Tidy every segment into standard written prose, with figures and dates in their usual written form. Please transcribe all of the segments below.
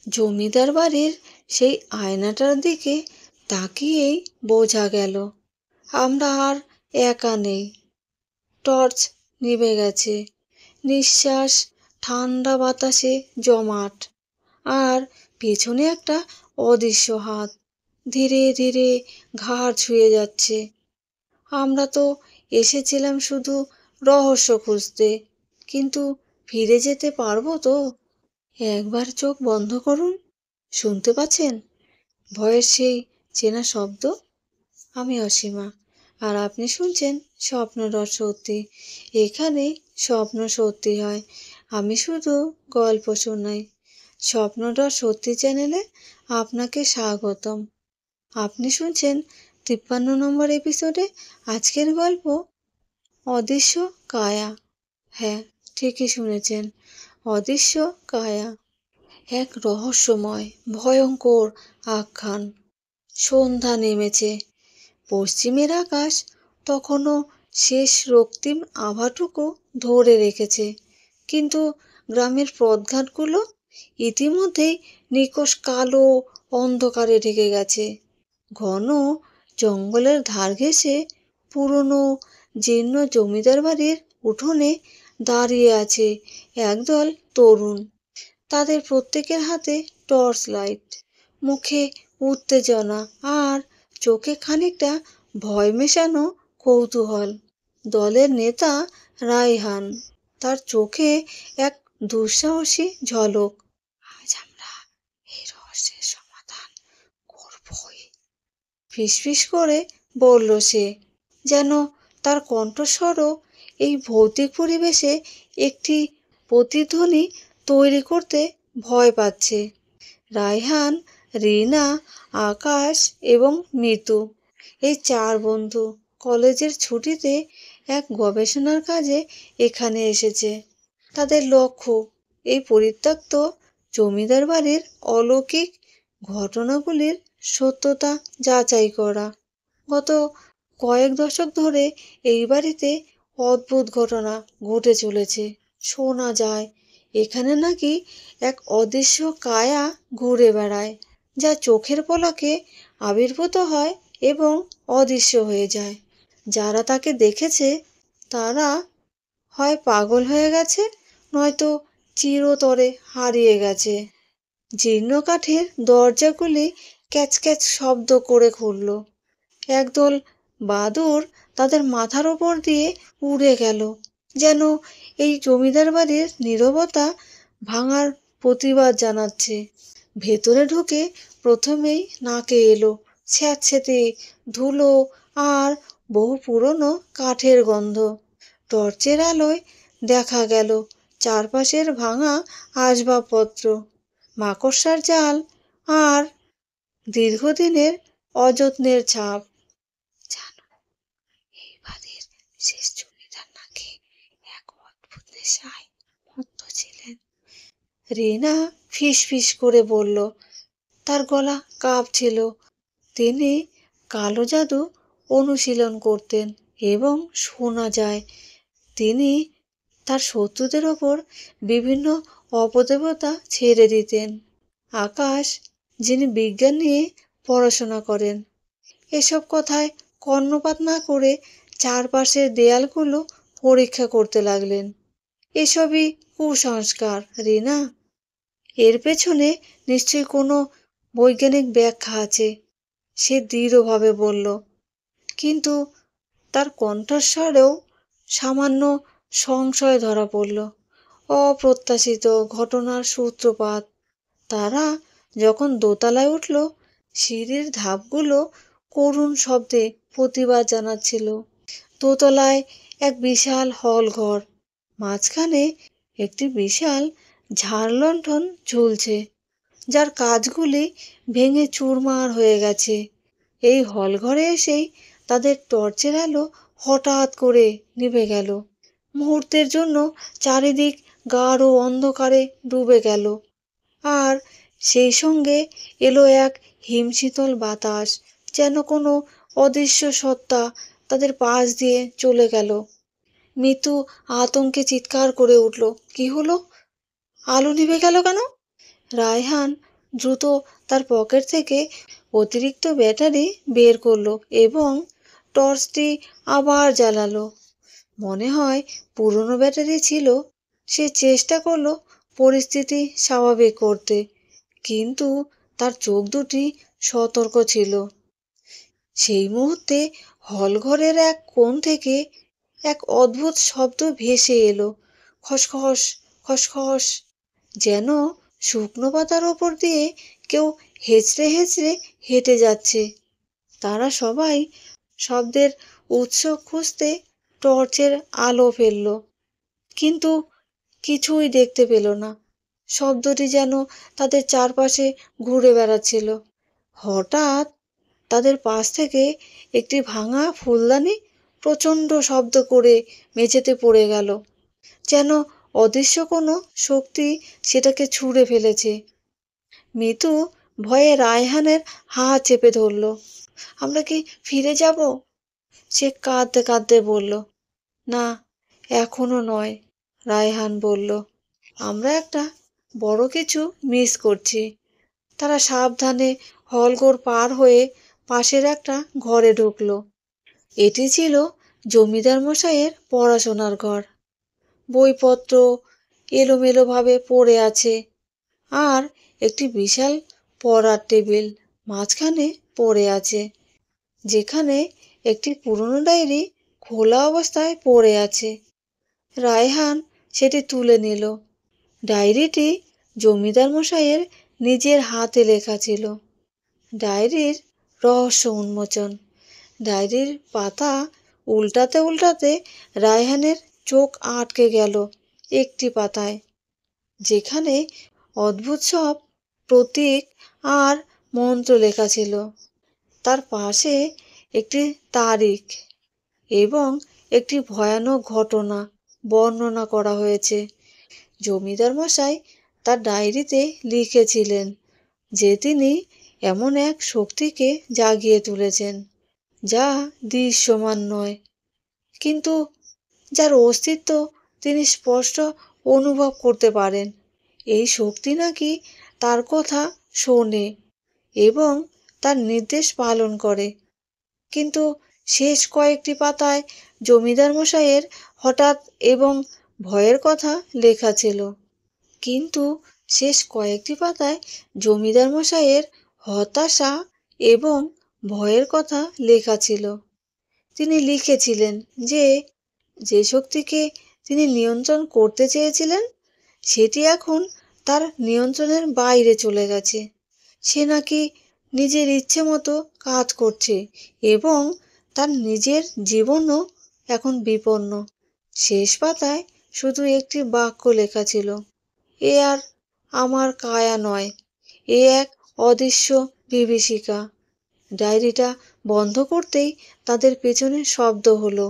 জমিদার বাড়ির সেই আয়নাটার দিকে তাকিয়েই বোঝা গেল আমরা আর একা নেই। টর্চ নিভে গেছে, নিঃশ্বাস ঠান্ডা বাতাসে জমাট, আর পেছনে একটা অদৃশ্য হাত ধীরে ধীরে ঘাড় ছুঁয়ে যাচ্ছে। আমরা তো এসেছিলাম শুধু রহস্য খুঁজতে, কিন্তু ফিরে যেতে পারবো তো? একবার চোখ বন্ধ করুন, শুনতে পাচ্ছেন ভয়ের সেই চেনা শব্দ? আমি অসীমা, আর আপনি শুনছেন স্বপ্নরস সত্যি। এখানে স্বপ্ন সত্যি হয়, আমি শুধু গল্প শোনাই। স্বপ্নরস সত্যি চ্যানেলে আপনাকে স্বাগতম। আপনি শুনছেন 53 নম্বর এপিসোডে আজকের গল্প অদৃশ্য কায়া। হ্যাঁ, ঠিকই শুনেছেন, অদৃশ্য কায়া। এক রহস্যময় ভয়ঙ্কর আখ্যান। সন্ধ্যা নেমেছে, পশ্চিমের আকাশ তখনও শেষ রক্তিম আভাটুকু ধরে রেখেছে, কিন্তু গ্রামের পথঘাটগুলো ইতিমধ্যেই নিকষ কালো অন্ধকারে ঢেকে গেছে। ঘন জঙ্গলের ধার ঘেঁষে পুরনো জীর্ণ জমিদার বাড়ির উঠোনে দাঁড়িয়ে আছে একদল তরুণ। তাদের প্রত্যেকের হাতে টর্চ লাইট, মুখে উত্তেজনা আর চোখে খানিকটা ভয় মেশানো কৌতূহল। দলের নেতা রায়হান, তার চোখে এক দুঃসাহসী ঝলক। আজ আমরা এই রহস্যের সমাধান করবই, ফিসফিস করে বলল সে, যেন তার কণ্ঠস্বরও এই ভৌতিক পরিবেশে একটি প্রতিধ্বনি তৈরি করতে ভয় পাচ্ছে। রায়হান, রিনা, আকাশ এবং মিতু, এই 4 বন্ধু কলেজের ছুটিতে এক গবেষণার কাজে এখানে এসেছে। তাদের লক্ষ্য এই পরিত্যক্ত জমিদার বাড়ির অলৌকিক ঘটনাগুলির সত্যতা যাচাই করা। গত কয়েক দশক ধরে এই বাড়িতে অদ্ভুত ঘটনা ঘটে চলেছে। শোনা যায় এখানে নাকি এক অদৃশ্য কায়া ঘুরে বেড়ায়, যা চোখের পলকে আবির্ভূত হয় এবং অদৃশ্য হয়ে যায়। যারা তাকে দেখেছে তারা হয় পাগল হয়ে গেছে, নয়তো চিরতরে হারিয়ে গেছে। জীর্ণ কাঠের দরজাগুলি ক্যাচ ক্যাচ শব্দ করে খুলল। একদল বাদুড় তাদের মাথার ওপর দিয়ে উড়ে গেল, যেন এই জমিদার বাড়ির নীরবতা ভাঙার প্রতিবাদ জানাচ্ছে। ভেতরে ঢুকে প্রথমেই নাকে এলো স্যাঁতসেঁতে ধুলো আর বহু পুরনো কাঠের গন্ধ। টর্চের আলোয় দেখা গেল চারপাশের ভাঙা আসবাবপত্র, মাকড়সার জাল আর দীর্ঘদিনের অযত্নের ছাপ। জানো, এই বাড়ির শেষ জমিদার নাকি এক অদ্ভুত নেশায় মত্ত ছিলেন। রিনা ফিস ফিস করে বলল, তার গলা কাঁপছিল। তিনি কালো জাদু অনুশীলন করতেন এবং শোনা যায় তিনি তার শত্রুদের ওপর বিভিন্ন অপদেবতা ছেড়ে দিতেন। আকাশ, যিনি বিজ্ঞান নিয়ে পড়াশোনা করেন, এসব কথায় কর্ণপাত না করে চারপাশের দেয়ালগুলো পরীক্ষা করতে লাগলেন। এসবই কুসংস্কার, রিনা। এর পেছনে নিশ্চয়ই কোনো বৈজ্ঞানিক ব্যাখ্যা আছে, সে দৃঢ়ভাবে বলল। কিন্তু তার কণ্ঠস্বরেও সামান্য সংশয় ধরা পড়ল। অপ্রত্যাশিত ঘটনার সূত্রপাত। তারা যখন দোতলায় উঠল, সিঁড়ির ধাপগুলো করুণ শব্দে প্রতিবাদ জানাচ্ছিল। দোতলায় এক বিশাল হল ঘর, মাঝখানে একটি বিশাল ঝাড় লণ্ঠন ঝুলছে, যার কাঁচগুলি ভেঙে চুরমার হয়ে গেছে। এই হলঘরে এসেই তাদের টর্চের আলো হঠাৎ করে নিভে গেল। মুহূর্তের জন্য চারিদিক গাঢ় অন্ধকারে ডুবে গেল, আর সেই সঙ্গে এলো এক হিমশীতল বাতাস, যেন কোনো অদৃশ্য সত্তা তাদের পাশ দিয়ে চলে গেল। মিতু আতঙ্কে চিৎকার করে উঠল, কি হলো? আলো নিভে গেল কেন? রায়হান দ্রুত তার পকেট থেকে অতিরিক্ত ব্যাটারি বের করলো এবং টর্চটি আবার জ্বালালো। মনে হয় পুরনো ব্যাটারি ছিল। সে চেষ্টা করলো পরিস্থিতি স্বাভাবিক করতে, কিন্তু তার চোখ দুটি সতর্ক ছিল। সেই মুহূর্তে হলঘরের এক কোণ থেকে এক অদ্ভুত শব্দ ভেসে এলো, খসখস খসখস, যেন শুকনো পাতার ওপর দিয়ে কেউ হেঁচড়ে হেঁচড়ে হেঁটে যাচ্ছে। তারা সবাই শব্দের উৎস খুঁজতে টর্চের আলো ফেলল, কিন্তু কিছুই দেখতে পেল না। শব্দটি যেন তাদের চারপাশে ঘুরে বেড়াচ্ছিল। হঠাৎ তাদের পাশ থেকে একটি ভাঙা ফুলদানি প্রচণ্ড শব্দ করে মেঝেতে পড়ে গেল, যেন অদৃশ্য কোনো শক্তি সেটাকে ছুঁড়ে ফেলেছে। মিতু ভয়ে রায়হানের হাত চেপে ধরল। আমরা কি ফিরে যাব? সে কাঁদতে কাঁদতে বলল। না, এখনো নয়, রায়হান বলল। আমরা একটা বড় কিছু মিস করছি। তারা সাবধানে হলঘর পার হয়ে পাশের একটা ঘরে ঢুকলো। এটি ছিল জমিদার মশাইয়ের পড়াশোনার ঘর। বইপত্র এলোমেলোভাবে পড়ে আছে, আর একটি বিশাল পড়ার টেবিল মাঝখানে পড়ে আছে, যেখানে একটি পুরনো ডায়েরি খোলা অবস্থায় পড়ে আছে। রায়হান সেটি তুলে নিল। ডায়েরিটি জমিদার মশাইয়ের নিজের হাতে লেখা ছিল। ডায়েরির রহস্য উন্মোচন। ডায়েরির পাতা উল্টাতে উল্টাতে রায়হানের চোখ আটকে গেল একটি পাতায়, যেখানে অদ্ভুত সব প্রতীক আর মন্ত্র লেখা ছিল। তার পাশে একটি তারিখ এবং একটি ভয়ানক ঘটনা বর্ণনা করা হয়েছে। জমিদার মশাই তার ডায়েরিতে লিখেছিলেন যে তিনি এমন এক শক্তিকে জাগিয়ে তুলেছেন, যা দৃশ্যমান নয়, কিন্তু যার অস্তিত্ব তিনি স্পষ্ট অনুভব করতে পারেন। এই শক্তি নাকি তার কথা শোনে এবং তার নির্দেশ পালন করে। কিন্তু শেষ কয়েকটি পাতায় জমিদার মশাইয়ের হঠাৎ এবং ভয়ের কথা লেখা ছিল। কিন্তু শেষ কয়েকটি পাতায় জমিদার মশাইয়ের হতাশা এবং ভয়ের কথা লেখা ছিল। তিনি লিখেছিলেন যে যে শক্তিকে তিনি নিয়ন্ত্রণ করতে চেয়েছিলেন, সেটি এখন তার নিয়ন্ত্রণের বাইরে চলে গেছে। সে নাকি নিজের ইচ্ছে মতো কাজ করছে এবং তার নিজের জীবনও এখন বিপন্ন। শেষ পাতায় শুধু একটি বাক্য লেখা ছিল, এ আর আমার কায়া নয়, এ এক অদৃশ্য বিভীষিকা। ডায়েরিটা বন্ধ করতেই তাদের পেছনে শব্দ হলো।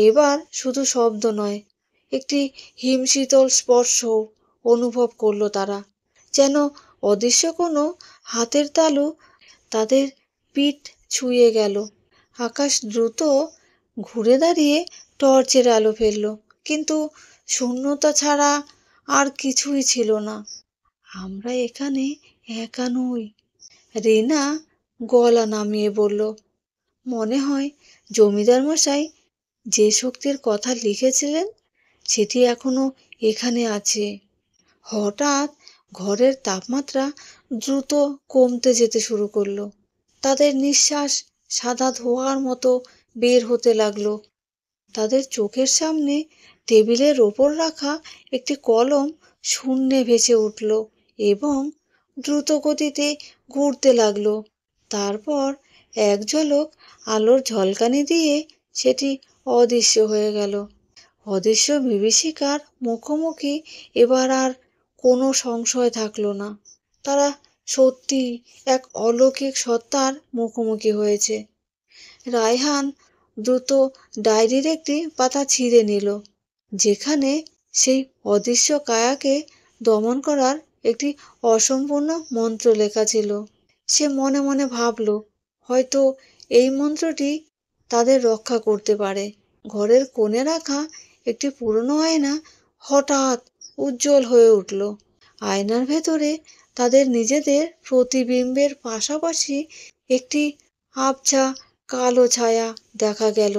এবার শুধু শব্দ নয়, একটি হিমশীতল স্পর্শ অনুভব করলো তারা, যেন অদৃশ্য কোনো হাতের তালু তাদের পিঠ ছুঁয়ে গেল। আকাশ দ্রুত ঘুরে দাঁড়িয়ে টর্চের আলো ফেলল, কিন্তু শূন্যতা ছাড়া আর কিছুই ছিল না। আমরা এখানে একা নই, রিনা গলা নামিয়ে বলল। মনে হয় জমিদার মশাই যে শক্তির কথা লিখেছিলেন সেটি এখনো এখানে আছে। হঠাৎ ঘরের তাপমাত্রা দ্রুত কমতে যেতে শুরু করলো। তাদের নিঃশ্বাস সাদা ধোঁয়ার মতো বের হতে লাগলো। তাদের চোখের সামনে টেবিলের ওপর রাখা একটি কলম শূন্যে ভেসে উঠল এবং দ্রুত গতিতে ঘুরতে লাগলো। তারপর এক ঝলক আলোর ঝলকানি দিয়ে সেটি অদৃশ্য হয়ে গেল। অদৃশ্য বিভীষিকার মুখোমুখি এবার আর কোনো সংশয় থাকলো না। তারা সত্যি এক অলৌকিক সত্তার মুখোমুখি হয়েছে। রায়হান দ্রুত ডায়েরির একটি পাতা ছিঁড়ে নিল, যেখানে সেই অদৃশ্য কায়াকে দমন করার একটি অসম্পূর্ণ মন্ত্র লেখা ছিল। সে মনে মনে ভাবল, হয়তো এই মন্ত্রটি তাদের রক্ষা করতে পারে। ঘরের কোণে রাখা একটি পুরনো আয়না হঠাৎ উজ্জ্বল হয়ে উঠল। আয়নার ভেতরে তাদের নিজেদের প্রতিবিম্বের পাশাপাশি একটি আবছা কালো ছায়া দেখা গেল।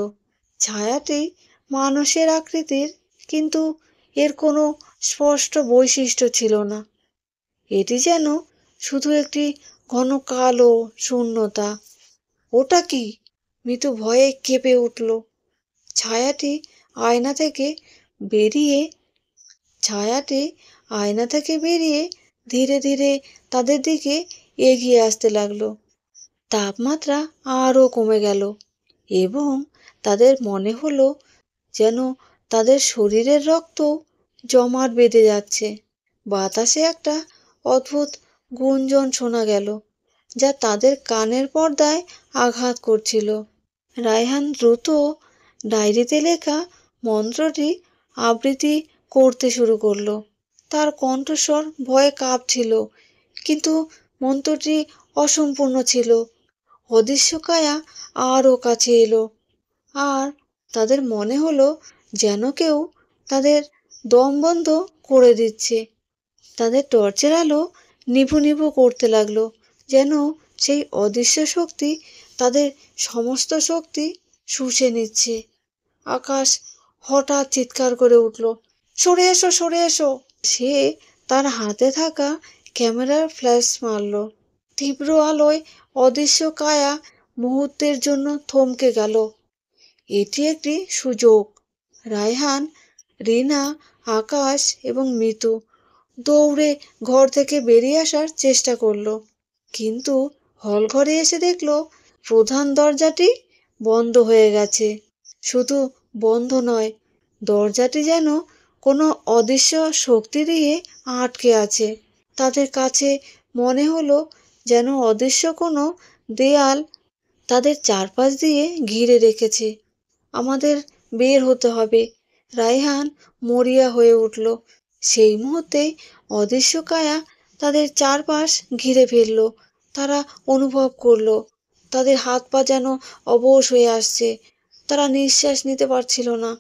ছায়াটি মানুষের আকৃতির, কিন্তু এর কোনো স্পষ্ট বৈশিষ্ট্য ছিল না। এটি যেন শুধু একটি ঘন কালো শূন্যতা। ওটা কি? মিতু ভয়ে কেঁপে উঠল। ছায়াটি আয়না থেকে বেরিয়ে ছায়াটি আয়না থেকে বেরিয়ে ধীরে ধীরে তাদের দিকে এগিয়ে আসতে লাগলো। তাপমাত্রা আরও কমে গেল এবং তাদের মনে হলো যেন তাদের শরীরের রক্ত জমাট বেঁধে যাচ্ছে। বাতাসে একটা অদ্ভুত গুঞ্জন শোনা গেল, যা তাদের কানের পর্দায় আঘাত করছিল। রায়হান দ্রুত ডায়েরিতে লেখা মন্ত্রটি আবৃত্তি করতে শুরু করলো। তার কণ্ঠস্বর ভয়ে কাঁপছিল, কিন্তু মন্ত্রটি অসম্পূর্ণ ছিল। অদৃশ্য কায়া আরও কাছে এলো, আর তাদের মনে হলো যেন কেউ তাদের দম বন্ধ করে দিচ্ছে। তাদের টর্চের আলো নিভু নিভু করতে লাগলো, যেন সেই অদৃশ্য শক্তি তাদের সমস্ত শক্তি শুষে নিচ্ছে। আকাশ হঠাৎ চিৎকার করে উঠল, সরে এসো, সরে এসো! সে তার হাতে থাকা ক্যামেরার ফ্ল্যাশ মারল। তীব্র আলোয় অদৃশ্য কায়া মুহূর্তের জন্য থমকে গেল। এটি একটি সুযোগ। রায়হান, রিনা, আকাশ এবং মিতু দৌড়ে ঘর থেকে বেরিয়ে আসার চেষ্টা করলো, কিন্তু হলঘরে এসে দেখলো প্রধান দরজাটি বন্ধ হয়ে গেছে। শুধু বন্ধ নয়, দরজাটি যেন কোনো অদৃশ্য শক্তি দিয়ে আটকে আছে। তাদের কাছে মনে হলো যেন অদৃশ্য কোনো দেয়াল তাদের চারপাশ দিয়ে ঘিরে রেখেছে। আমাদের বের হতে হবে, রায়হান মরিয়া হয়ে উঠল। সেই মুহূর্তেই অদৃশ্য কায়া তাদের চারপাশ ঘিরে ফেলল। তারা অনুভব করল তাদের হাত পা যেন অবশ হয়ে আসছে। তারা নিঃশ্বাস নিতে পারছিল না।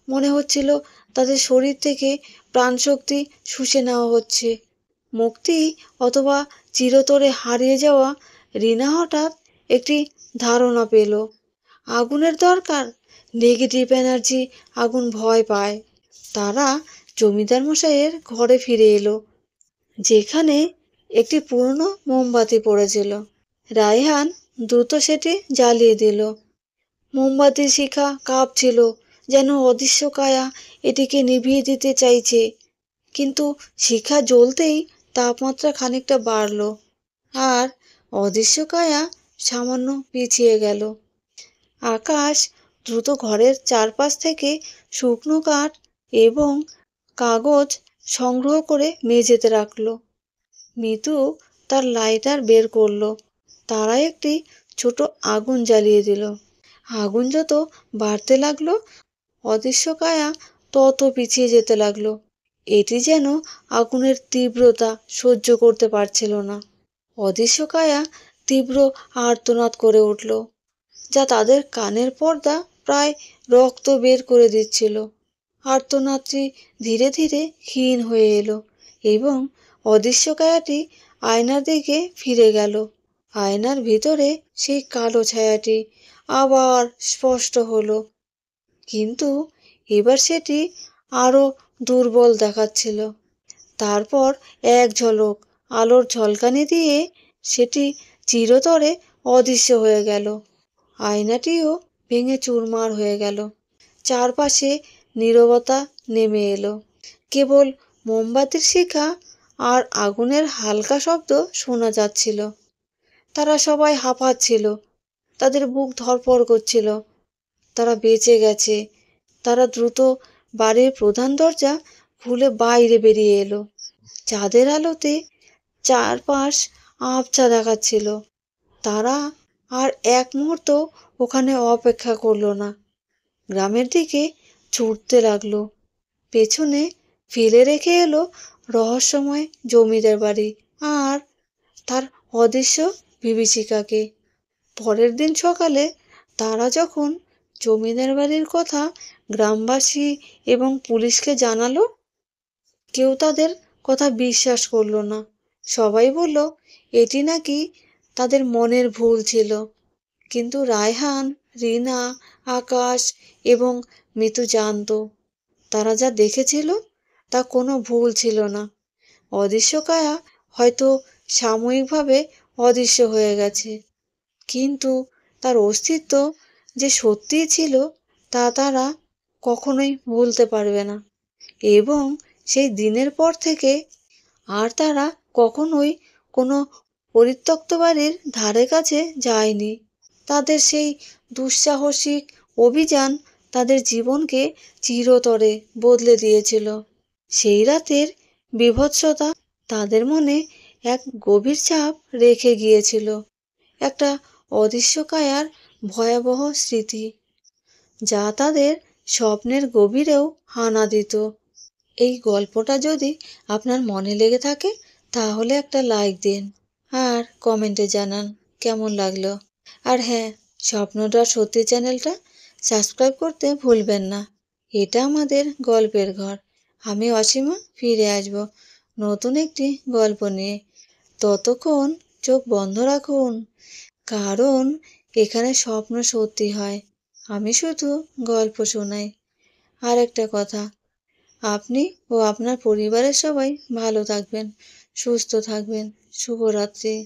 মনে হচ্ছিল তাদের শরীর থেকে প্রাণশক্তি শুষে নেওয়া হচ্ছে। মুক্তি অথবা চিরতরে হারিয়ে যাওয়া। রিনা হঠাৎ একটি ধারণা পেল। আগুনের দরকার। Negative energy. আগুন ভয় পায়। তারা জমিদার মশাইয়ের ঘরে ফিরে এলো, যেখানে একটি পুরনো মোমবাতি পড়েছিল। রায়হান দ্রুত সেটি জ্বালিয়ে দিল। মোমবাতির শিখা কাঁপছিল, যেন অদৃশ্য কায়া এটিকে নিভিয়ে দিতে চাইছে। কিন্তু শিখা জ্বলতেই তাপমাত্রা খানিকটা বাড়ল, আর অদৃশ্য কায়া সামান্য পিছিয়ে গেল। আকাশ দ্রুত ঘরের চারপাশ থেকে শুকনো কাঠ এবং কাগজ সংগ্রহ করে মেঝেতে রাখল। মিতু তার লাইটার বের করলো। তারা একটি ছোট আগুন জ্বালিয়ে দিল। আগুন যত বাড়তে লাগলো, অদৃশ্য কায়া তত পিছিয়ে যেতে লাগলো। এটি যেন আগুনের তীব্রতা সহ্য করতে পারছিল না। অদৃশ্য কায়া তীব্র আর্তনাদ করে উঠল, যা তাদের কানের পর্দা প্রায় রক্ত বের করে দিচ্ছিল। আর্তনাদটি ধীরে ধীরে ক্ষীণ হয়ে এলো এবং অদৃশ্য কায়াটি আয়নার দিকে ফিরে গেল। আয়নার ভিতরে সেই কালো ছায়াটি আবার স্পষ্ট হলো, কিন্তু এবার সেটি আরো দুর্বল দেখাচ্ছিল। তারপর এক ঝলক আলোর ঝলকানি দিয়ে সেটি চিরতরে অদৃশ্য হয়ে গেল। আয়নাটিও ভেঙে চুরমার হয়ে গেল। চারপাশে নীরবতা নেমে এলো। কেবল মোমবাতির শিখা আর আগুনের হালকা শব্দ শোনা যাচ্ছিল। তারা সবাই হাঁপাচ্ছিল, তাদের বুক ধড়ফড় করছিল। তারা বেঁচে গেছে। তারা দ্রুত বাড়ির প্রধান দরজা খুলে বাইরে বেরিয়ে এলো। চাঁদের আলোতে চারপাশ আবছা দেখাচ্ছিল। তারা আর এক মুহূর্ত ওখানে অপেক্ষা করলো না। গ্রামের দিকে ছুটতে লাগলো। পেছনে ফেলে রেখে এলো রহস্যময় জমিদার বাড়ি আর তার অদৃশ্য বিভীষিকাকে। পরের দিন সকালে তারা যখন জমিদার বাড়ির কথা গ্রামবাসী এবং পুলিশকে জানালো, কেউ তাদের কথা বিশ্বাস করলো না। সবাই বলল এটি নাকি তাদের মনের ভুল ছিল, কিন্তু রায়হান, রিনা, আকাশ এবং মিতু জানতো তারা যা দেখেছিল তা কোনো ভুল ছিল না। অদৃশ্য কায়া হয়তো সাময়িকভাবে অদৃশ্য হয়ে গেছে, কিন্তু তার অস্তিত্ব যে সত্যিই ছিল তা তারা কখনোই ভুলতে পারবে না। এবং সেই দিনের পর থেকে আর তারা কখনোই কোনো পরিত্যক্ত বাড়ির ধারে কাছে যায়নি। তাদের সেই দুঃসাহসিক অভিযান তাদের জীবনকে চিরতরে বদলে দিয়েছিল। সেই রাতের বীভৎসতা তাদের মনে এক গভীর ছাপ রেখে গিয়েছিল, একটা অদৃশ্য কায়ার ভয়াবহ স্মৃতি, যা তাদের স্বপ্নের গভীরেও হানা দিত। এই গল্পটা যদি আপনার মনে লেগে থাকে তাহলে একটা লাইক দিন আর কমেন্টে জানান কেমন লাগলো। আর হ্যাঁ, স্বপ্নটা সত্যি চ্যানেলটা সাবস্ক্রাইব করতে ভুলবেন না। এটা আমাদের গল্পের ঘর। আমি অসীমা ফিরে আসব নতুন একটি গল্প নিয়ে। ততক্ষণ চোখ বন্ধ রাখুন, কারণ এখানে স্বপ্ন সত্যি হয়। আমি শুধু গল্প শোনাই। আর একটা কথা, আপনি ও আপনার পরিবারের সবাই ভালো থাকবেন, সুস্থ থাকবেন। শুভরাত্রি।